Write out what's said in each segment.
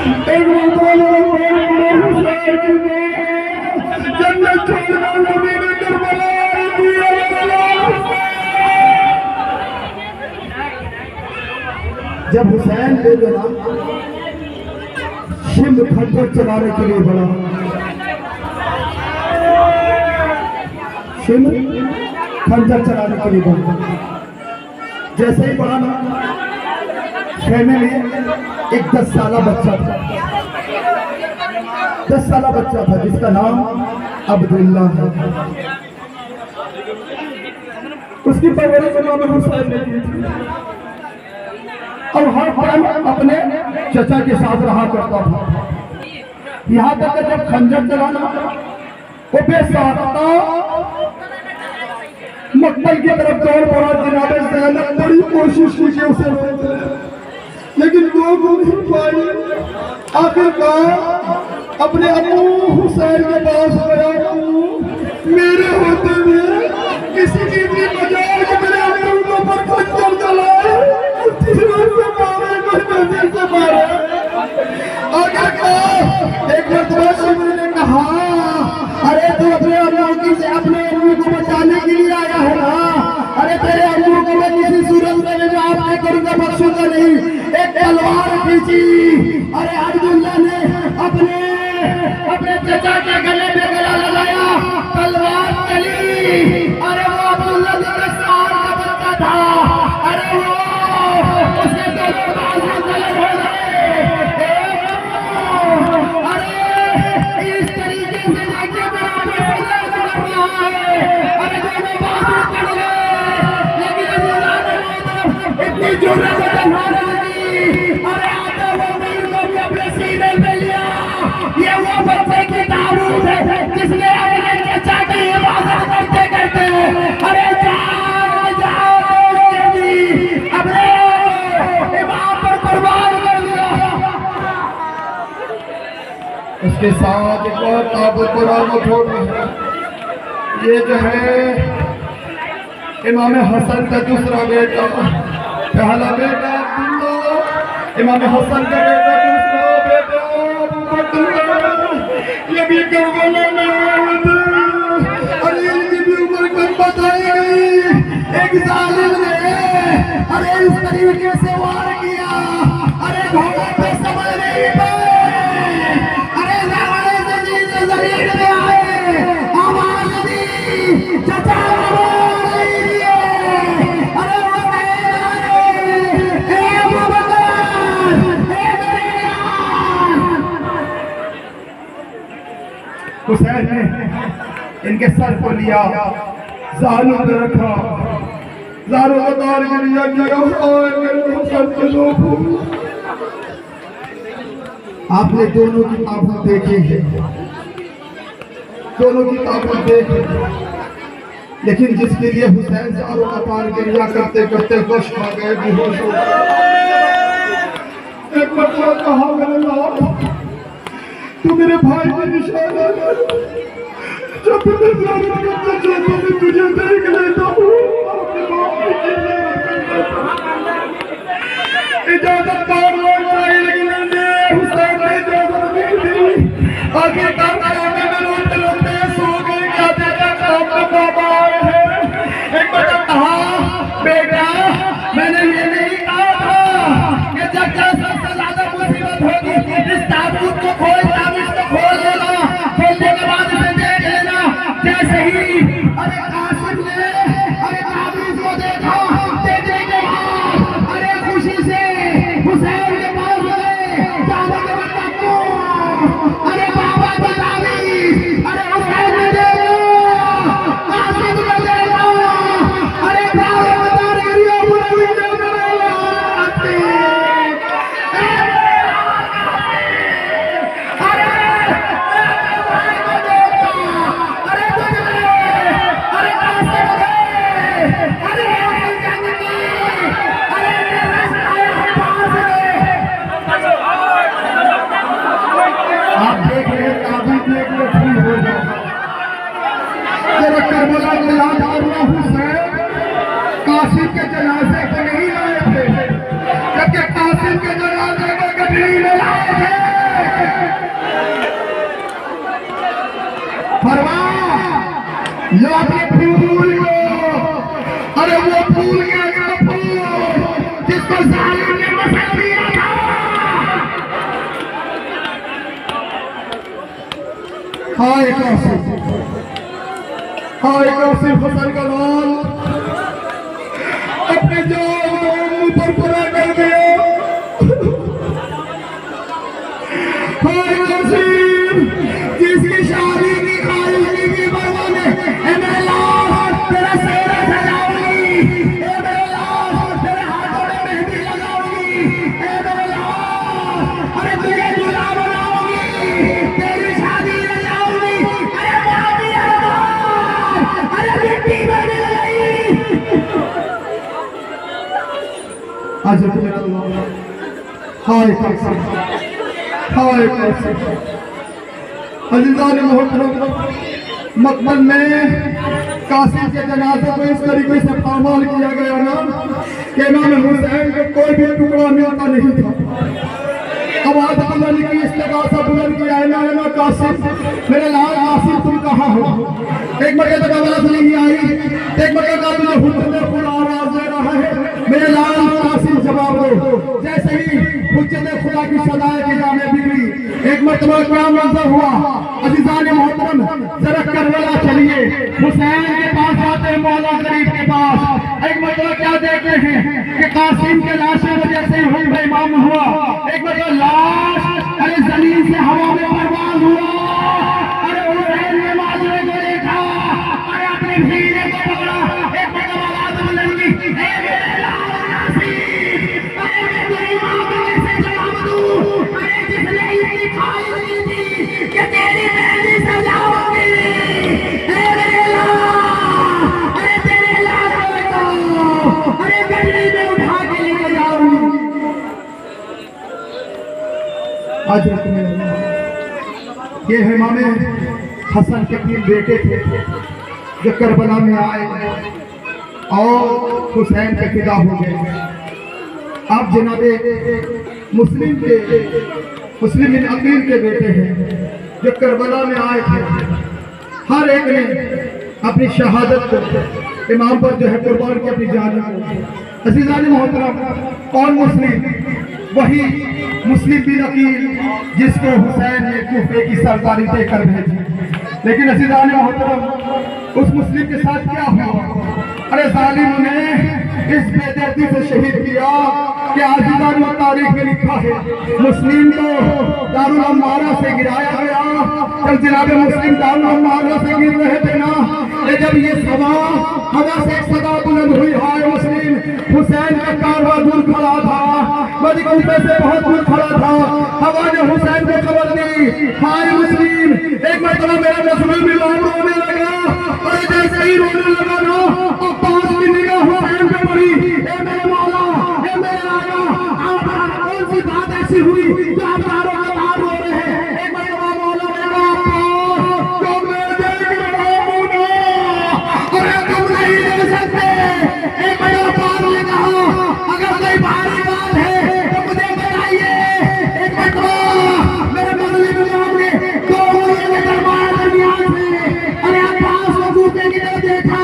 एक जन्नत छोड़ना नबी ने करबला जब हुसैन बेगम शिम खंजर चलाने के लिए बढ़ा, शिम खंजर चलाने के लिए बढ़ा, जैसे ही बढ़ा ना खेमे में एक 10 साला बच्चा था, 10 साला बच्चा था जिसका नाम अब्दुल्ला है। उसकी परवरिश इमाम हुसैन ने की थी और हर टाइम अपने चचा के साथ रहा करता था। यहाँ तक कि जब खंजर चलाना वो बेसाख्ता मक्तल की तरफ दौड़ पड़ा। जनाबे ज़ैनब बड़ी कोशिश की कि उसे रोके, लेकिन लोग नहीं पाए। आखिरकार अपने अबू हुसैन के पास गया। मेरे होते हुए किसी की भी मजाल के मेरे अबू को पर खंजर चलाए, से मारे। आखिरकार एक मरतबा शिमर ने कहा, अरे तू अपने अबू से अपने अबू को बचाने के लिए आया है ना? अरे तेरे अबू को मैं किसी सूरत में माफ नहीं करूंगा, बख्शूंगा नहीं। एक तलवार खींची। अरे अब्दुल्ला ने अपने चचा के गले में गला लगाया, तलवार चली। अरे वो अब्दुल्ला के साल का बच्चा था। अरे वो उसके दोनों बाजू गलत हो गए। अरे इस तरीके से देखिए बराबर से लड़ रहा है। अरे दोनों बाजू कट गए, लेकिन इतनी जुर्रत अरे आता वो मीर को भी अपने सीने में लिया। ये वो बच्चे की ताबूत है जिसने अपने चचा की हिफाजत करते करते अरे जाओ जाओ अपने इमाम पर कुर्बान कर दिया। उसके साथ एक और ताबूत कुरान छोड़ है। ये जो है इमाम हसन का दूसरा बेटा, पहला बेटा इमाम हसन का बेटा, दूसरा बेटा ये भी करबला में आए थे। अरे इनकी भी उम्र कम बताई गई। एक जालिम ने अरे इस तरीके से वार किया। अरे घोड़े पे समझ नहीं पाए। अरे जवाने से जीते जमीन में आए, आवाज दी चचा हुसैन ने इनके सर को लिया, ज़ालों पे रखा, ज़ालों को तार के लिया किया। आपने दोनों की ताबूत देखी है, दोनों की ताबूत देखी, लेकिन जिसके लिए हुसैन ज़ालों का तार के लिया करते करते गोश खा गए, बेहोश हो गए। एक बच्चा कहा, मेरे लाल तू मेरे भाई की निशाना है। जब मैं ज़ालिम करता चाहता हूँ तुझे देख लेता हूँ। इजाजत पार लोग चाहिए, लेकिन हुसैन ने इजाजत नहीं दी। आखिरकार खाने में रोते रोते सो गए। क्या देखा अपने बाबा आए हैं। एक बच्चा कहा, बेटा मैंने ये नहीं कहा था कि जब सबसे ज्यादा मुसीबत होगी इस ताबूत को खोल खोलने के बाद इसे देख लेना। जैसे ही अरे कासिम ने अरे ताबूत को देखा, देखने के बाद अरे खुशी से हुसैन के पास गए। बाबा के बच्चा को अरे बाबा की ताबीज अरे हुसैन ने दे लो, कासिम ने दे लो। अरे बाबा बता रही हो पूरा वीडियो करेगा। आप देख रहे हैं ताबूत देख के फ्री हो जाओ। जरा करबला को याद करना, हुसैन कासिम के जनाजे को नहीं लाए थे, जबकि कासिम के जनाजे को कभी नहीं लाए थे। फरमा लो अपने फूल को, अरे वो फूल के अगर फूल जिसको जालिम ने मसल दिया था। हाय कासिम, हाय कासिम हसन का लाल अपने जान पर पूरा कर दिया। हाय कासिम जिसकी शादी की ख्वाहिश की परवाह ने मेरे लाल तेरा सेहरा सजाऊंगी, मेरे लाल तेरे हाथों में मेहंदी लगाऊंगी, मेरे लाल अरे तुझे दूल्हा बनाऊंगी, तेरी शादी में जाऊंगी। अरे बाबी अरे मिट्टी में मिल गई। आज मेरा लाल हाय कासिम, हाय कासिम अज़ीज़ान मोहतरम मकबल में कासिम के जनाजे को इस तरीके से पामाल किया गया ना कि इमाम हुसैन को कोई भी टुकड़ा मिलता नहीं था। अब आज अल्लाह ने की इस्तिगासा बुलंद किया है ना कासिम मेरे लाल कासिम तुम कहाँ हो। एक मरतबा तो आवाज नहीं आई, एक मरतबा तुझे हुक्म खुदा आवाज दे रहा है मेरे लाल कासिम जवाब दो। जैसे ही हुज्जत खुदा की सदाए की जाने बिगड़ी, एक मरतबा क्या मंजर हुआ अज़ीज़ान मोहतरम जरा करबला चलिए, हुसैन के पास आते हैं मौला गरीब के पास। एक मरतबा क्या देखते हैं कि कासिम के लाश की वजह से हुक्म इमाम हुआ। एक मरतबा लाश अरे जमीन से हवा में परवान हुआ। अरे हुसैन ने माजरे को देखा, अरे अपने भीड़े को पकड़ा। एक मरतबा आवाज बुलंद की ए मेरे लाल कासिम, अरे मैं तेरी मां को कैसे जवाब दूं, अरे जिसने इतनी ख्वाहिश की थी कि तेरी मेहंदी सजाऊंगी। अरे मेरे लाल, अरे तेरे लाल को अरे गली में उठा के लेके जाऊंगी। आज ये इमाम हसन के 3 बेटे थे जो करबला में आए और हुसैन के फिदा हो गए। आप जनाबे मुस्लिम बिन अकील के बेटे हैं जो करबला में आए थे। हर एक ने अपनी शहादत को इमाम पर जो है कुर्बान की अपनी जान को। अज़ीज़ान मोहतरम और मुस्लिम वही मुस्लिम बिन अकील जिसको हुसैन ने कूफे की सरदारी देकर भेजी। लेकिन अज़ीज़ान मोहतरम उस मुस्लिम के साथ क्या हुआ? अरे जालिम ने इस बेदर्दी से शहीद किया कि अज़ीज़ान तारीख में लिखा है मुस्लिम को दारुल अम्मारा से गिराया गया। जब जनाब मुस्लिम दारुल अम्मारा से गिर रहे थे ना, जब ये हवा से सदा बुलंद हुई हाय मुस्लिम, हुसैन का कारवा दूर खड़ा था, मदीना से बहुत दूर खड़ा था। हवा ने हुसैन को खबर दी हाय मुस्लिम। एक मरतबा मेरा मुस्लिम इमाम रोने लगा, और जैसे ही रोने लगा ना अब्बास की निगाह हुसैन पे पड़ी। ए मेरे मौला, ए मेरे आका, कौन सी बात ऐसी हुई जो आप तारों के तार रो रहे हैं? एक मरतबा मौला मेरा अब्बास जो मैं देख रहा हूं ना, अरे तुम नहीं दे सकते। एक मरतबा अब्बास ने कहा अगर कोई भारी बात है तो मुझे बताइए। एक मरतबा मेरे मुस्लिम इमाम ने 2 उंगलियों के दरमियान से अरे अब्बास को कूफे की तरफ देखा।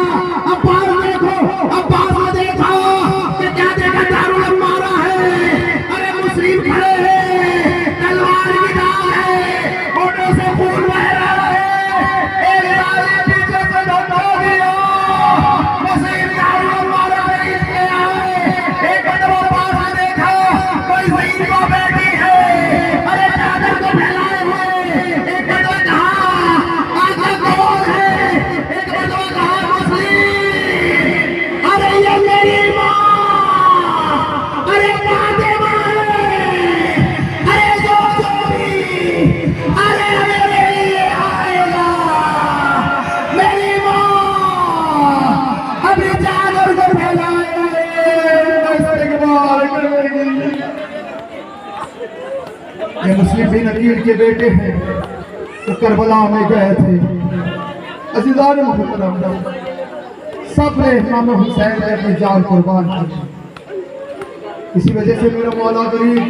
अब्बास देखो, अब्बास ने देखा कि क्या देखा दारुल अम्मारा है। अरे मुस्लिम खड़े हैं, तलवार की डाल है, होठों से खून बह रहा है। एक लाले पीछे से धक्का दिया, मुस्लिम दारुल अम्मारा में इसके आए। एक मरतबा अब्बास ने देखा कोई ज़मीन पर बैठी है, अरे चादर को फैलाए हुए। एक मरतबा कहा आका कौन है? एक मरतबा कहा मुस्लिम, अरे ये मेरी माँ, अरे फातिमा है, अरे जो भी अरे मेरे लिए आएगा, मेरी माँ अपनी चादर को फैलाए ये मुस्लिम बिन अकील के बेटे हैं जो करबला में गए थे। अज़ीज़ान मोहतरम सब ने इमाम हुसैन ने अपनी जान कुर्बान की। इसी वजह से मेरा मौला गरीब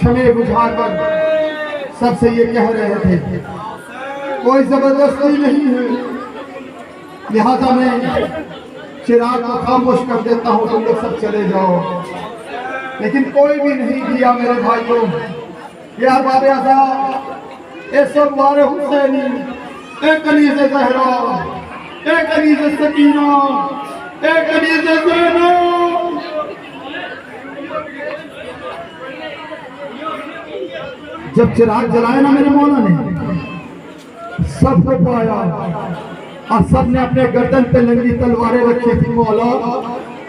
क्षमे बुझाकर सबसे ये कह रहे थे, कोई जबरदस्ती नहीं है, लिहाजा मैं चिराग को खामोश कर देता हूँ, तुम लोग सब चले जाओ। लेकिन कोई भी नहीं किया मेरे भाइयों। या बाबे आज़ाद, ए सब वारे हुसैनी, ए कनीज़ ज़हरा, ए कनीज़ सकीना, ए कनीज़ ज़ैनब, जब चिराग जलाया ना मेरे मौला ने, सबको पाया और सबने अपने गर्दन पे नंगी तलवारें रखी थी। मौला,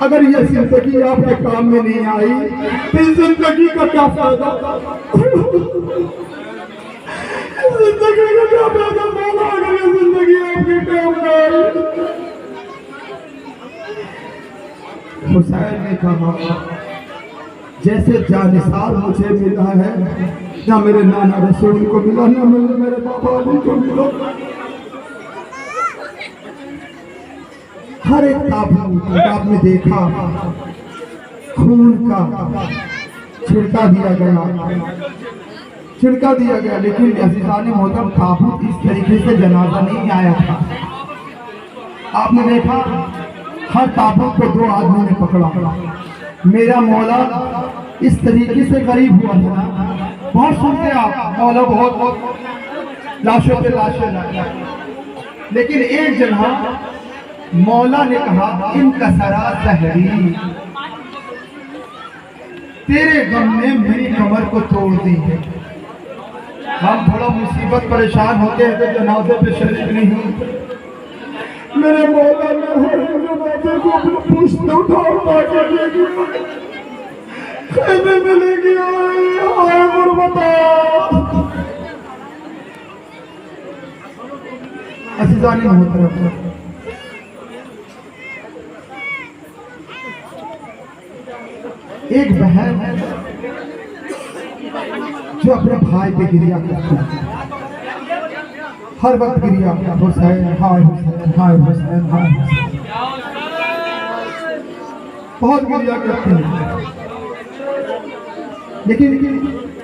अगर ये जिंदगी आपके काम में नहीं आई तो इस जिंदगी का क्या फायदा? जिंदगी का क्या फायदा मौला, अगर ये जिंदगी आपके काम में आई? हुसैन ने कहा, जैसे जानिसार मुझे मिला है, ना मेरे नाना रसूल को मिला, ना मेरे बाबा अली को मिला। हर एक किताब में देखा खून का छिड़का दिया गया, लेकिन अज़ीज़ान मोहतरम ताबूत इस तरीके से जनाजा नहीं आया था। आपने देखा हर ताबूत को 2 आदमी ने पकड़ा। मेरा मौला इस तरीके से गरीब हुआ था। बहुत सुनते आप मौला बहुत लाशों पे लाशें लाया, लेकिन एक जगह मौला ने कहा, इनका सरा सहरी, तेरे गम ने मेरी कमर को तोड़ दी है। हम थोड़ा मुसीबत परेशान होते हैं तो जनाजे पे शरीक नहीं होते। मेरे मौला ने हर जनाजे को अपने पुश्त उठा के ले गया, खेमे में ले गया। आए गुरबता अज़ीज़ान मोहतरम, एक बहन जो अपने भाई पे गिरिया करती है, हर वक्त गिरिया, हुसैन हाय हुसैन हाय हुसैन हाय हुसैन, बहुत गिरिया करती है। लेकिन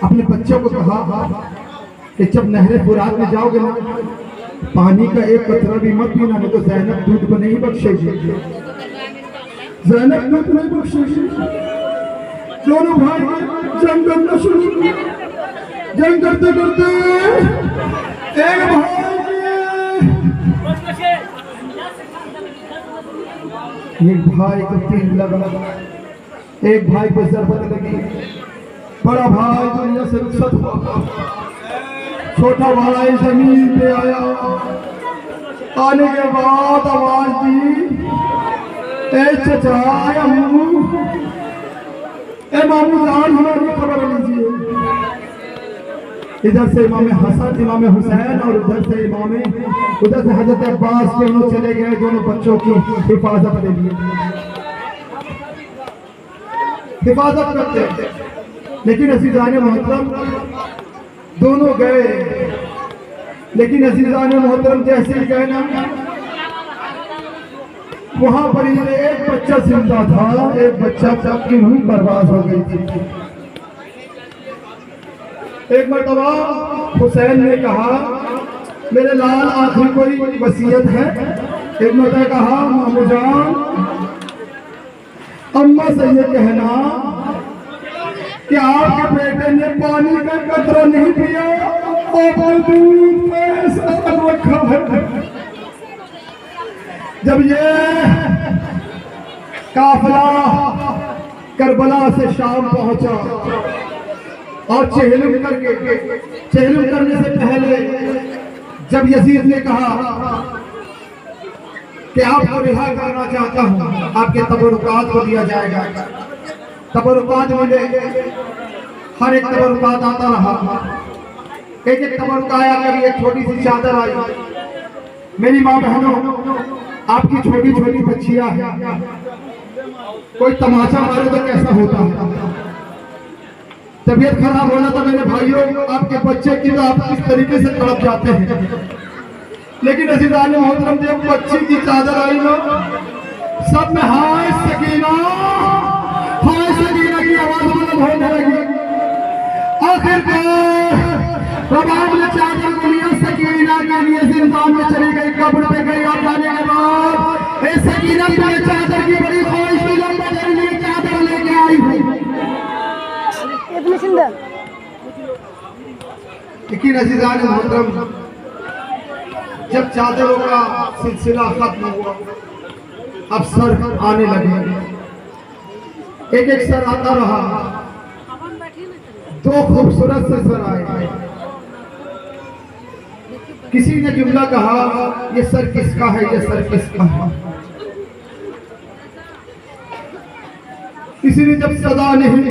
अपने बच्चों को कहा कि जब नहरे फुरात में जाओगे ना, पानी का एक कतरा भी मत पीना, नहीं तो ज़ैनब दूध को नहीं बख्शेगी, ज़ैनब दूध नहीं बख्शेगी। दोनों भाई जंग करना शुरू, जंग करते करते एक भाई को तीर लगा, एक भाई को ज़रबत लगी। बड़ा भाई दुनिया से रुखसत हुआ, छोटा भाई जमीन पे आया। आने के बाद आवाज दी, ए चचा अम्मू, ए मामू जान, हमारी खबर लीजिए। इधर से इमाम हसन, इमाम हुसैन, और उधर से उधर से हजरत अब्बास के लोग चले गए दोनों बच्चों की हिफाजत के लिए, हिफाजत करते। लेकिन अज़ीज़ान मोहतरम दोनों गए, लेकिन अज़ीज़ान मोहतरम जैसे गए ना, वहां पर एक बच्चा जिंदा था, एक बच्चा सबकी रूह बर्बाद हो गई थी। एक मर्तबा हुसैन ने कहा, मेरे लाल आखिर कोई वसीयत है? एक मर्तबा कहा, मामू जान, अम्मा से ये कहना कि आपके बेटे ने पानी का कतरा नहीं पिया और दूध में शक्कर रखा है। जब ये काफिला करबला से शाम पहुंचा और चहलुम करने से पहले जब यजीद ने कहा कि आपको रिहा करना चाहता हूं, आपके तबरुकात को दिया जाएगा। तबरुकात मिले, हर एक तबरुकात आता रहा। एक तबरुका आया, कभी एक छोटी सी चादर आई। मेरी माँ बहनों, आपकी छोटी छोटी बच्चियां हैं, कोई तमाचा मारे तो कैसा होता है? तबीयत खराब हो जाता मेरे भाइयों, आपके बच्चे की तो आप किस तरीके से तड़प जाते हैं। लेकिन अज़ीज़ान मोहतरम जब बच्ची की चादर आई ना, सब में हाय सकीना की आवाज बुलंद होने लगी। आखिरकार रबाब ने चादर को लिया, सकीना के लिए जिंदान में चली गई, कब्र पे गई और जाने के बाद इस सकीना ने चादर की बड़ी ख्वाहिश थी, लंबा तेरे लिए चादर लेके आई हुई। लेकिन अजीजान मोहतरम, जब चादरों का सिलसिला खत्म हुआ, अब सर आने लगे, एक एक सर आता रहा, दो खूबसूरत से सर आए। किसी ने जुमला कहा, ये सर किसका है, ये सर किसका है। किसी ने जब सदा नहीं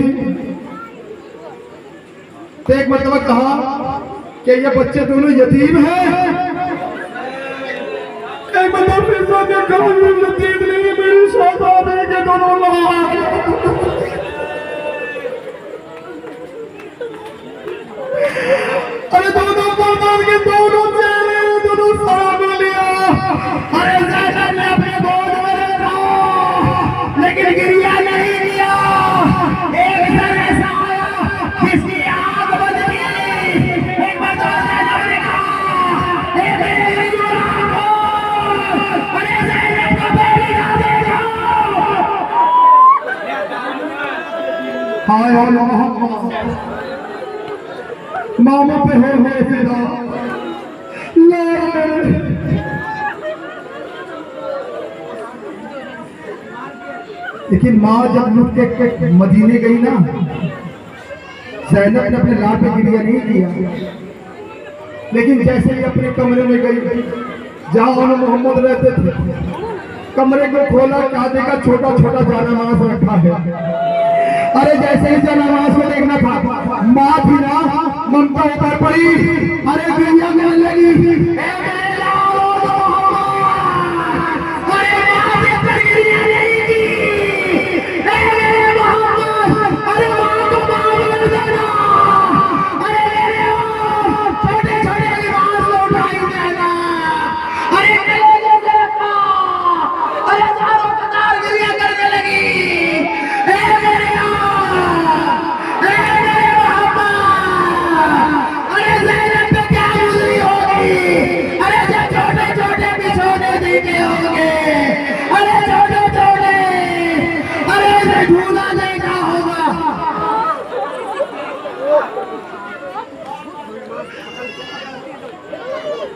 तो एक मतलब कहा कि ये बच्चे दोनों यतीम हैं। एक मतलब यतीम नहीं, मेरी शहजादे के दोनों लाल। अरे दोनों बर्बाद के दोनों चेहरे, दोनों सामने लिया। अरे ज़ैनब ने अपने गोद में रखा, लेकिन गिरिया नहीं दिया। एक सर ऐसा आया जिसकी आग बंद की, एक बच्चा ज़ैनब ने कहा, ए मेरी गुलाम हो, अरे ज़ैनब को मेरी ना देखो। हाय हाय मोहम्मद, मामा पे हो फिदा, लेकिन माँ जब लुट के मदीने गई ना, ज़ैनब ने अपने लाल पे गिरिया नहीं किया, लेकिन जैसे ही अपने कमरे में गई जहाँ मोहम्मद रहते थे, कमरे को खोला, क्या देखा, छोटा छोटा जानामाज़ रखा है। अरे जैसे ही जानामाज़ को देखना था, माँ थी ना, ममता ऊपर पड़ी, अरे गिरिया करने लगी।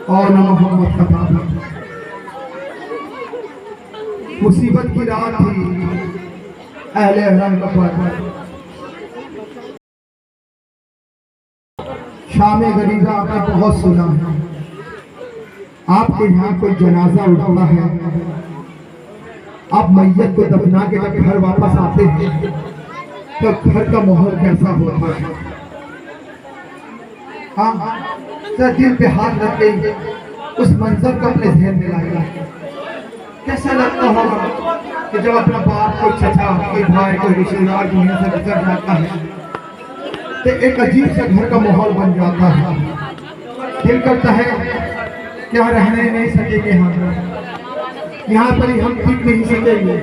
और न मोहम्मद का बाबा, मुसीबत की रात थी, अहले हरम का पर्व, शामे गरीबा आपने बहुत सुना है। आपके यहाँ कोई जनाजा उठता है, आप मैयत को दफना के जब घर वापस आते हैं तो घर का माहौल कैसा होता है। हाँ, दिल पे हाथ रख के उस मंजर को अपने ध्यान में लाएगा। कैसा लगता होगा कि जब अपना बाप, कोई चचा, कोई भाई, कोई रिश्तेदार दुनिया से गुजर जाता है तो एक अजीब सा घर का माहौल बन जाता है। दिल करता है क्या रहने नहीं सकेंगे हम यहाँ पर ही, हम टिक नहीं सकेंगे।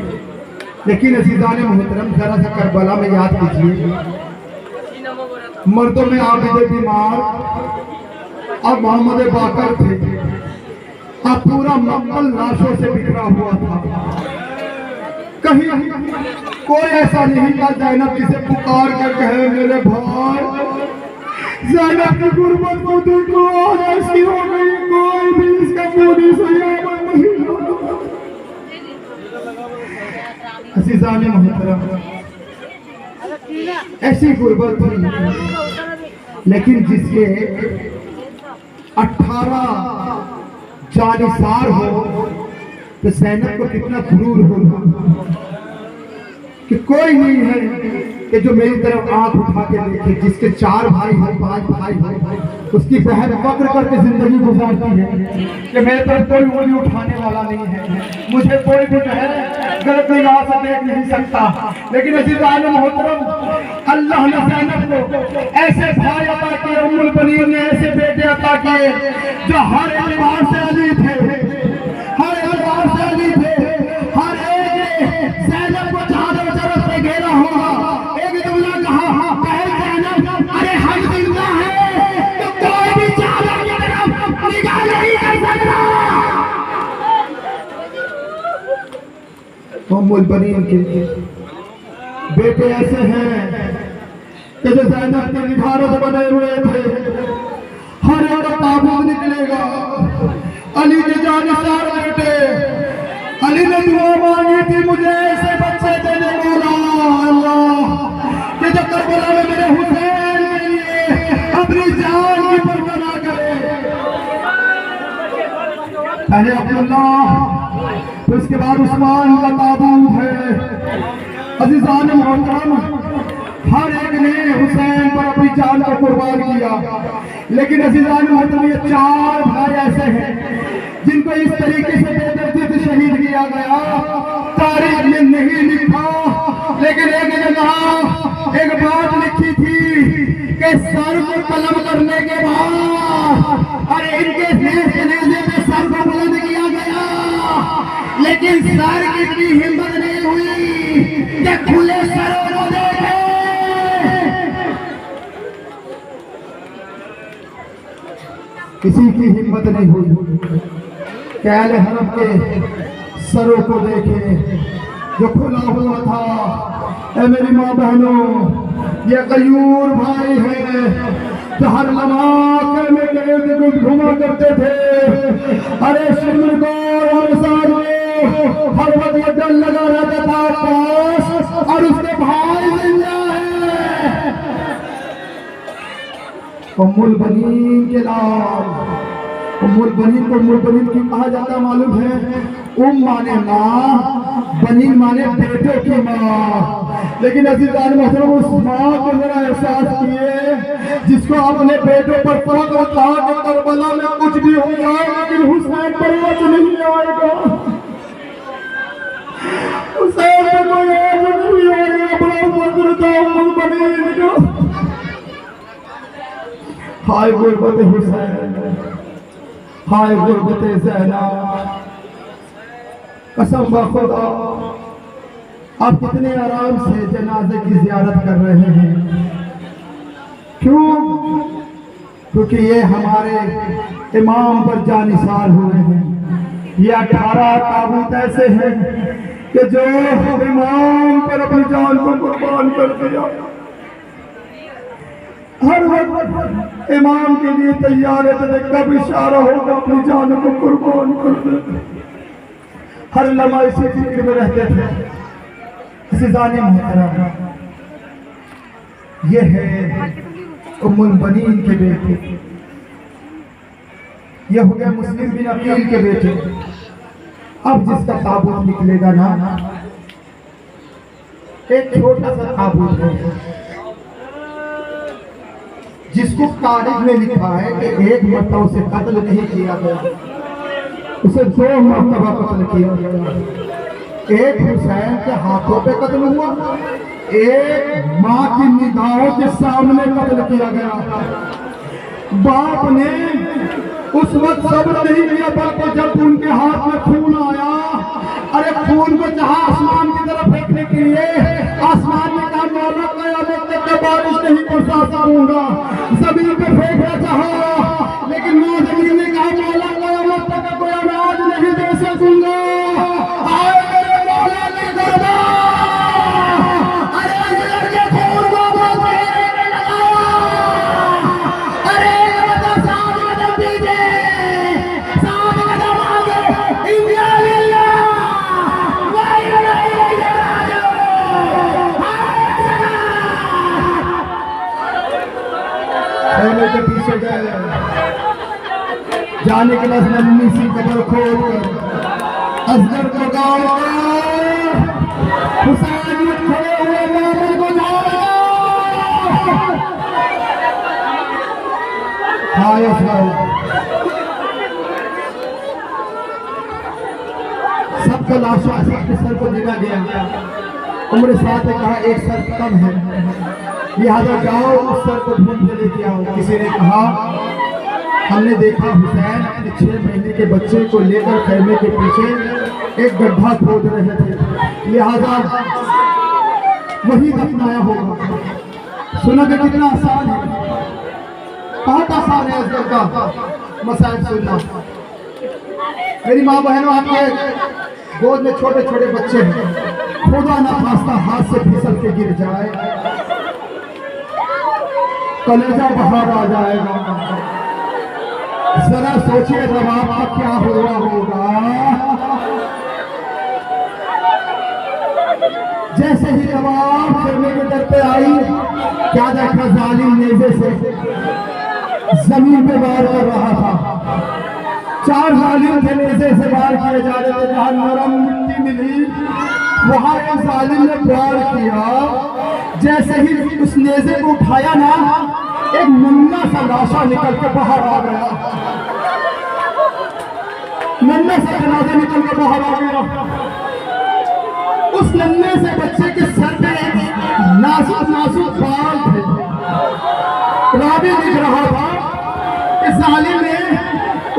लेकिन अज़ीज़ान मोहतरम, जरा सा करबला में याद कीजिए, मर्दों में आबिद बीमार और मोहम्मद बाकर थे, अब पूरा मक्कल लाशों से बिखरा हुआ था। कहीं कोई ऐसा नहीं था ज़ैनब जिसे पुकार कर कहे, मेरे भाई ज़ैनब की गुर्बत को देखो, और ऐसी हो गई, कोई भी इसका पूरी सयामत नहीं। अज़ीज़ान मोहतरम, ऐसी गुर्बत थी, लेकिन जिसके 18 जानिसार हो तो ज़ैनब को कितना गुरूर होगा कि कोई नहीं है कि जो मेरी तरफ आंख उठा के देखे, जिसके 4 भाई हैं, 5 भाई हैं, उसकी बहन फक्र करके जिंदगी गुजारती है कि मेरे तरफ कोई उंगली उठाने वाला नहीं है, मुझे कोई भी जो है गलत निगाह से देख नहीं सकता। लेकिन अज़ीज़ान मोहतरम, अल्लाह ने ज़ैनब को ऐसे भाई अता किए, उम्मुल बनीन ने ऐसे बेटे अता किए जो हर एतबार से अली थे, हर एतबार से अली थे, हर एक ज़ैनब को चारों तरफ से घेरा हुआ। एक जुमला कहा, पहले ज़ैनब, अरे हम उम्मुल बनीन के बेटे ऐसे हैं कि जो ज़ैनब के निधारत बने हुए थे, हर एक ताबूत निकलेगा। अली के जानिसार बेटे, अली ने दुआ मांगी थी मुझे ऐसे बच्चे देने वाला अल्लाह कि जो करबला में मेरे हुसैन के लिए अपनी जान की परवाह ना करे। पहले अब्दुल्ला, तो इसके बाद उस्मान का ताबूत है। अज़ीज़ान मोहतरम, हर एक ने हुसैन पर अपनी जान को कुर्बान किया, लेकिन अज़ीज़ान मोहतरम ये चार भाई ऐसे हैं जिनको इस तरीके से बेदर्दी से शहीद किया गया, तारीख में नहीं लिखा, लेकिन एक जगह एक बात लिखी थी कि सर को कलम करने के बाद अरे इनके नेज़े पे सर को बुलंद किया गया, लेकिन सर की इतनी हिम्मत नहीं हुई कि खुले सरों को देखे। किसी की हिम्मत नहीं हुई कि अहले हरम के सरों को देखे जो खुला हुआ था। ए मेरी माँ बहनों, ये गयूर भाई है जो हर लम्हा में इर्द गिर्द घुमा करते थे। अरे शिमर को और साथ में हर वक्त डर लगा रहता था पास, और उसके भाई जिंदा है। उम्मुल बनीन के लाल, उम्मुल बनीन को उम्मुल बनीन क्यों कहा जाता मालूम है? उम माने माँ, बनीन माने बेटों की माँ। लेकिन अज़ीज़ान मोहतरम, उस माँ को जरा एहसास किए जिसको अपने बेटों पर फख्र था कि करबला में कुछ भी हो जाए लेकिन हुसैन पर कुछ नहीं आएगा, हुसैन पर कोई नहीं आएगा। बड़ा फख्र था उम्मुल बनीन को। हाय गुर्बत हुसैन, हाय गुर्बत ज़ैनब, कसम खुदा आप कितने आराम से जनाजे की ज़ियारत कर रहे हैं। क्यों? क्योंकि ये हमारे इमाम पर जानिसार हुए हैं। ये 18 ताबूत ऐसे हैं कि जो इमाम पर अपनी जान को कुर्बान कर दिया। हर वक्त इमाम के लिए तैयार है, कब इशारा होगा अपनी जान को कुर्बान कर दे। हर लम्हा इसी फिक्र में रहते थे। अज़ीज़ान मोहतरम, ये है उम्मुल बनीन के बेटे, ये हो गया मुस्लिम बिन अकील के बेटे। अब जिसका ताबूत निकलेगा ना, एक छोटा सा ताबूत है जिसको तारीख में लिखा है कि एक मरतबा उसे कत्ल नहीं किया गया, उसे 2 मरतबा कत्ल किया गया। एक हुसैन के हाथों पे कत्ल हुआ, एक माँ की निगाहों के सामने कत्ल किया गया। बाप ने उस वक्त सब्र नहीं किया, बल्कि जब उनके हाथ में खून आया, अरे खून को चाहा आसमान की तरफ फेंकने के लिए, आसमान ने कहा मौला क़यामत तक बारिश नहीं बरसा सकूंगा, जमीन पे फेंकना चाहा, लेकिन माँ जमीन ने कहा मौला क़यामत तक कोई अनाज नहीं दे सकूंगा। आए मेरे मौला के दरबार, अरे अंदर के खून को फेंकने में लगाया, अरे बता साथ कदम दीजिए, साथ कदम आगे, इंडिया लिल्लाह, वाई वाई राजू, खेमे के पीछे गए, जाने के बाद नन्ही सी कब्र खोद कर असगर को गाँव हुसैन खड़े हुए मामले को हाय सबको लाशों सबके सर को गिरा गया। उम्र साथ ने कहा एक सर कम है, लिहाजा जाओ उस सर को ढूंढ के लेके आओ। किसी ने कहा हमने देखा हुसैन अपने 6 महीने के बच्चे को लेकर खेमे के पीछे एक गड्ढा खोद रहे थे, लिहाजा वही दफनाया होगा। सुना कि कितना आसान है, बहुत आसान है असगर का मसाइल सुनना। मेरी माँ बहनों, आपके गोद में छोटे छोटे बच्चे हैं, खुदा न खास्ता हाथ से फिसल के गिर जाए, कलेजा बाहर आ जाएगा। जरा सोचिए जब आपका क्या हुआ होगा। जैसे ही जवाब फिरने के दर पे आई, क्या देखा, जालिम नेज़े से जमीन पे वार कर रहा था। 4 जालिम थे, नेज़े से वार किए जा रहे थे। जहां नरम मिट्टी मिली वहां एक जालिम ने वार किया। जैसे ही उस नेज़े को उठाया ना, एक नन्हा सा लाशा निकल के बाहर आ गया। नन्हे से जनाजा निकल के बाहर आ गया। उस नन्हे से बच्चे के सर पे नाजुक नाजुक बाल थे। रावी दिख रहा था कि जालिम ने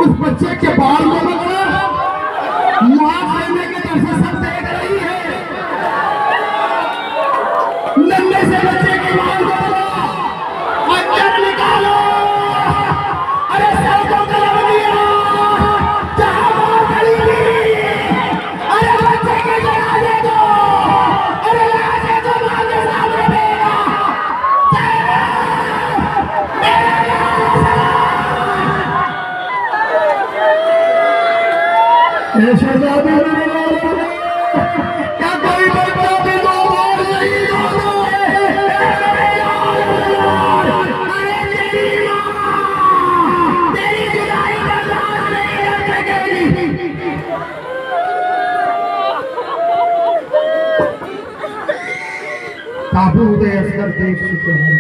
उस बच्चे के बाल को पकड़ा, मां लेने के तरफ से सब देख रही है। नन्हे से बच्चे के बाल को पकड़ा, अंदर निकालो, अरे सर को कलम दिया, जहां मां खड़ी थी, अरे बच्चे के जनाजे को, अरे लाशे को मां के सामने भेजा। ये शहजादी क्या कोई बच्चा भी दो बार नहीं रोता है? अरे तेरी मां तेरी जुदाई बर्दाश्त नहीं कर सकेगी। ताबूत असगर देख चुके हैं।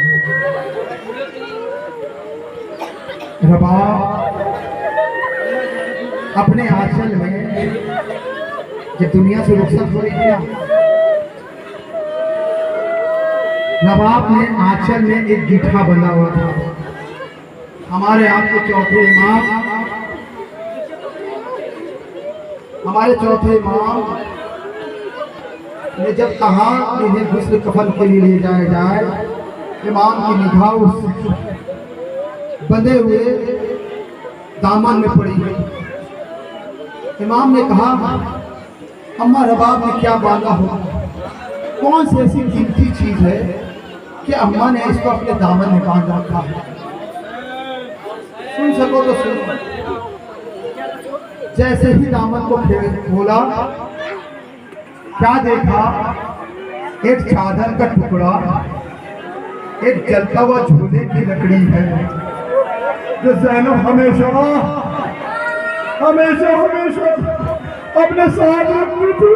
रबाब अपने आंचल में जब दुनिया से रुखसत हो रही थी, नवाब ने आंचल में एक गिट्ठा बंधा हुआ था। हमारे आपके चौथे इमाम ने जब कहा इन्हें गुस्ल कफन के लिए ले जाया जाए, इमाम की निगाह उस बंधे हुए दामन में पड़ी गई। इमाम ने कहा, अम्मा रबाब ने क्या बांधा हो, कौन सी ऐसी कीमती चीज है कि अम्मा ने इसको अपने दामन में बांध रखा है? सुन सको तो सुनो। जैसे ही दामन को खोला, क्या देखा, एक चादर का टुकड़ा, एक जलता हुआ झूले की लकड़ी है जो ज़ैनब हमेशा अपने साथ रखती थी।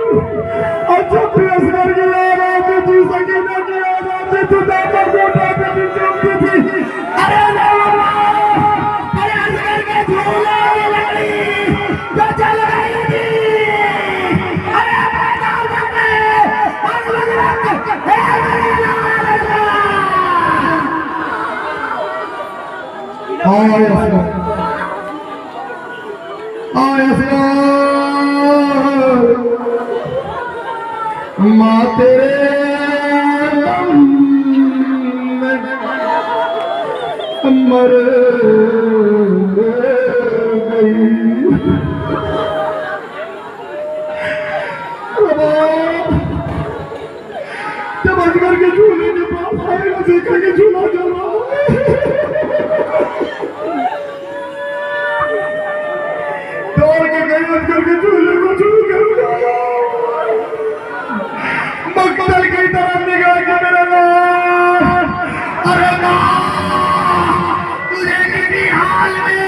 और जब भी असगर की याद आती थी, सकीना की याद आती थी, दामन को उठाती थी, चुमती थी। अरे असगर के झूले की लकड़ी जो चल रही थी, अरे दामन में माँ तेरे मर गई। जब असगर के झूले के पास आए, देखा कि झूला चल रहा असगर के झूले को झूल कर उठाया, मकतल की तरफ निगाह के मेरा लाल। अरे तुझे किसी हाल में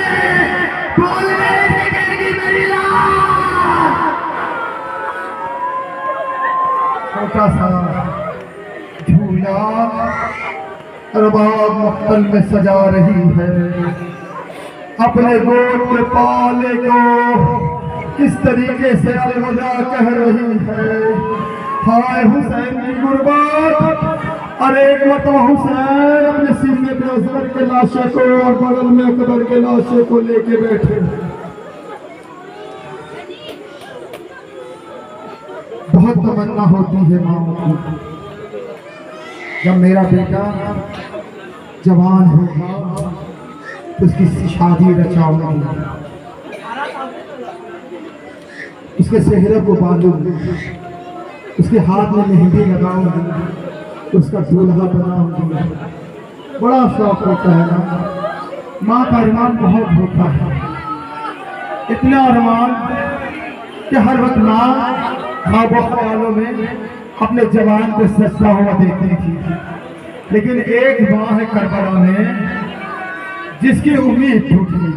भूल नहीं सकेगी मेरी लाल। छोटा सा झूला रबाब मकतल में सजा रही है, अपने गोद के पाले को किस तरीके से अलविदा कह रही है। हाय हुसैन की गुर्बत। अरे एक मरतबा हुसैन अपने सीने पे असगर के लाशे को और बगल में अकबर के लाशे को लेके बैठे। बहुत तमन्ना होती है माँ की, जब मेरा बेटा जवान होगा तो उसकी शादी रचाऊंगी, उसके सेहरे को बांधूंगी, उसके हाथ में मेहंदी लगाऊंगी, उसका दूल्हा बनाऊंगी। बड़ा शौक होता है ना। माँ का अरमान बहुत होता है, इतना अरमान कि हर वक्त माँ ख्वाबों ख्यालों में अपने जवान को सजता हुआ देखती थी। लेकिन एक माँ है करबला में जिसकी उम्मीद टूट गई,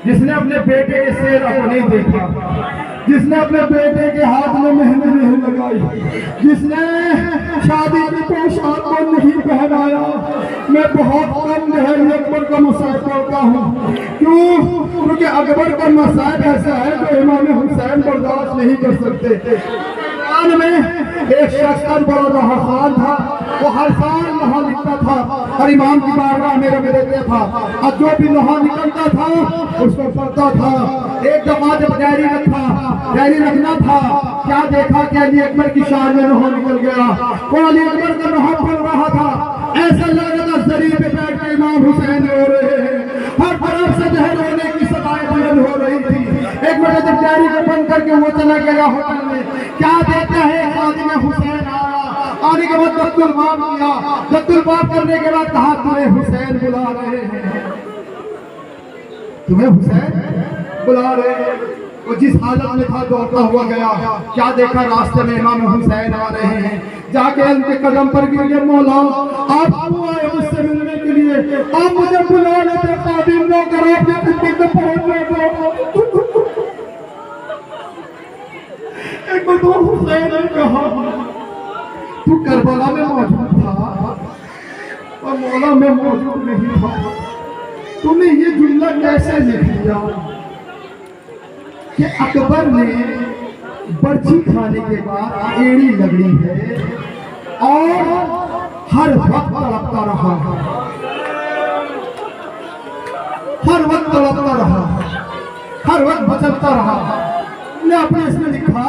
जिसने अपने बेटे के सिर को नहीं देखा, जिसने अपने बेटे के हाथ में मेहंदी नहीं लगाई, जिसने शादी की पोशाक को नहीं पहनाया। मैं बहुत कम नहर अकबर का मसाइब पढ़ता हूँ। क्यों? क्योंकि अकबर का मसाइब ऐसा है जो इमाम हुसैन बर्दाश्त नहीं कर सकते। में एक शख्स का बड़ा रहा खान था, वो हर साल नहा लिखता था और इमाम की बारगाह में रख देता था, और जो भी नहा निकलता था उसको पढ़ता था। एक दफा जब डायरी रखना था, क्या देखा कि अली अकबर की शान में नहा निकल गया। वो अली अकबर का नहा पढ़ रहा था, ऐसा लग रहा था जरीन पे बैठ के इमाम हुसैन रो रहे हैं, हर तरफ से जहर रोने की सदाएं बुलंद हो रही थी। एक मिनट जब डायरी को बंद करके वो चला गया होटल में, क्या देखता है खादिम हुसैन आने के बाद दत्तुल बाब किया। दत्तुल बाब करने के बाद कहा तुम्हें हुसैन बुला रहे हैं, तुम्हें हुसैन बुला रहे हैं। वो जिस हालत में था दौड़ता हुआ गया, क्या देखा रास्ते में इमाम हुसैन आ रहे हैं। जाके उनके कदम पर गिर गया, मौला आप क्यों आए मुझसे मिलने के लिए? आप मुझे बुला लेते, खादिम नौकर आपके कुत्ते को पहुंच गए। एक बार तो हुसैन ने कहा तू करबला में मौजूद था और मौला में मौजूद नहीं था, तूने ये जुमला कैसे लिख दिया कि अकबर ने बर्छी खाने के बाद एड़ी लगड़ी है और हर वक्त तड़पता रहा, हर वक्त तड़पता रहा, हर वक्त बचलता रहा। ने अपने इसमें लिखा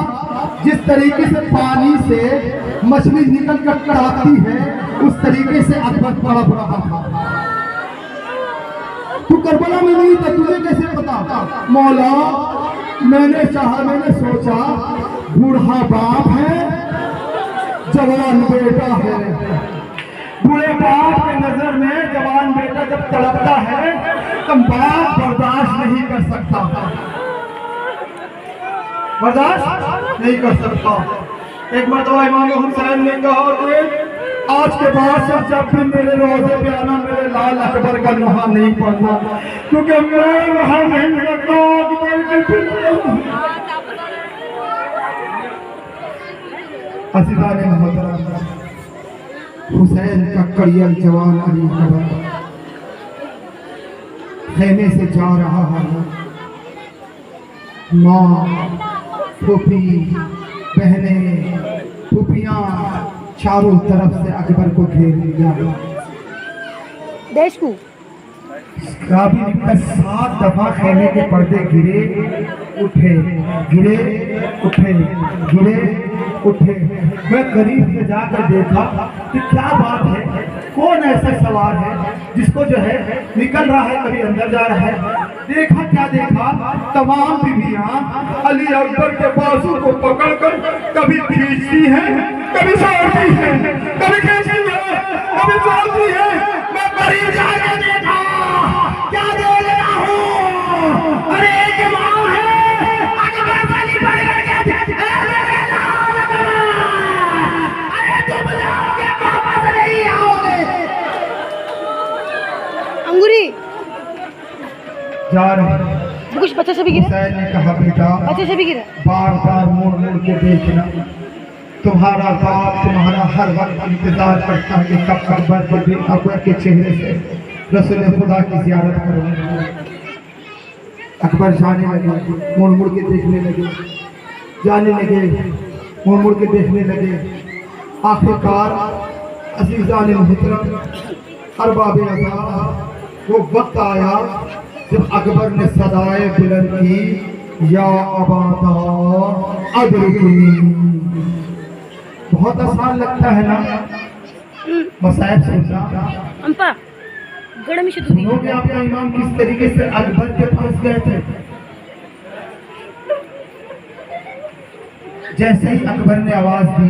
जिस तरीके से पानी से मछली निकल कर तड़पती है उस तरीके से अकबर तड़प रहा था। तू करबला में नहीं था, तुझे कैसे पता? मौला मैंने चाहा, मैंने सोचा बूढ़ा बाप है, जवान बेटा है। बूढ़े बाप के नजर में जवान बेटा जब तड़पता है तो बाप बर्दाश्त नहीं कर सकता, बर्दाश्त नहीं कर सकता। एक मरतबा इमाम हुसैन ने कहा कि आज के बाद से जब भी मेरे रोजे पे आना मेरे लाल अकबर का नहा नहीं पड़ना, क्योंकि मैं वहां नहीं लगता। अज़ीज़ान मोहतरम, हुसैन का कड़ियल जवान अली अकबर खेमे से जा रहा है। माँ, फूफी, बहनें, फूफियाँ चारों तरफ से अकबर को घेर लिया। देश को 7 दफा खेमे के पर्दे गिरे उठे, गिरे उठे, गिरे उठे। मैं करीब से जाकर देखा कि क्या बात है, कौन ऐसा सवार है जिसको जो है निकल रहा है, कभी अंदर जा रहा है। देखा, क्या देखा, तमाम बीवियां अली अकबर के बाजू को पकड़कर कभी खींचती हैं, कभी छोड़ती हैं, कभी खींचती है, कभी छोड़ती है। मैं करीब जाकर देखा, क्या देख रहा हूँ? अरे एक माँ है, अकबर वाली पकड़ के, अरे तुम जाओगे वापस नहीं आओगे। अंगूरी जा रहे कुछ बच्चे से भी गिरा। हुसैन ने कहा बेटा बच्चे से भी गिरा। बार बार मुड़ मुड़ के देखना, तुम्हारा बाप तुम्हारा हर वक्त इंतजार करता है कि कब अकबर के चेहरे से रसूल खुदा की ज़ियारत करो। अकबर जाने लगे, मुड़ मुड़ के देखने लगे, जाने लगे, मुड़ मुड़ के देखने लगे। आखिरकार अज़ीज़ान मोहतरम, अरबाब अज़ा, वो वक्त आया जब अकबर ने सदाए बुलंद की, या अबादा अदरुनी। बहुत आसान लगता है ना मसाइब सोचना। अंपा गड़ में सुनोगे आपका इमाम किस तरीके से अकबर के पास गए थे। जैसे ही अकबर ने आवाज दी,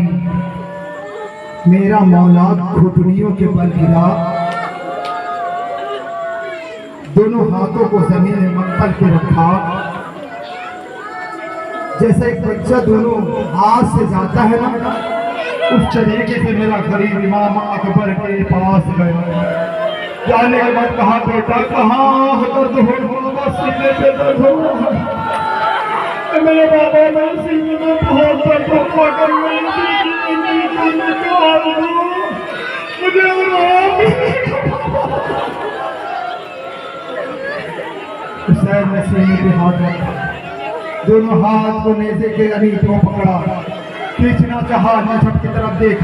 मेरा मौला घुटनियों के बल गिरा, दोनों हाथों को जमीन में मक्खल के रखा। जैसे एक बच्चा दोनों हाथ से जाता है ना, उस तरीके से मेरा गरीब इमाम अकबर के पास गया। जाने के बाद कहा, बेटा कहाँ दर्द हो? बाबा सीने पे दर्द हो। मेरे बाबा मेरे सीने में बहुत दर्द हो। मुझे हुसैन ने सीने पे हाथ रखा, दोनों हाथ को नेज़े के अनीत को पकड़ा, खींचना चाहा, नजर की तरफ देखा।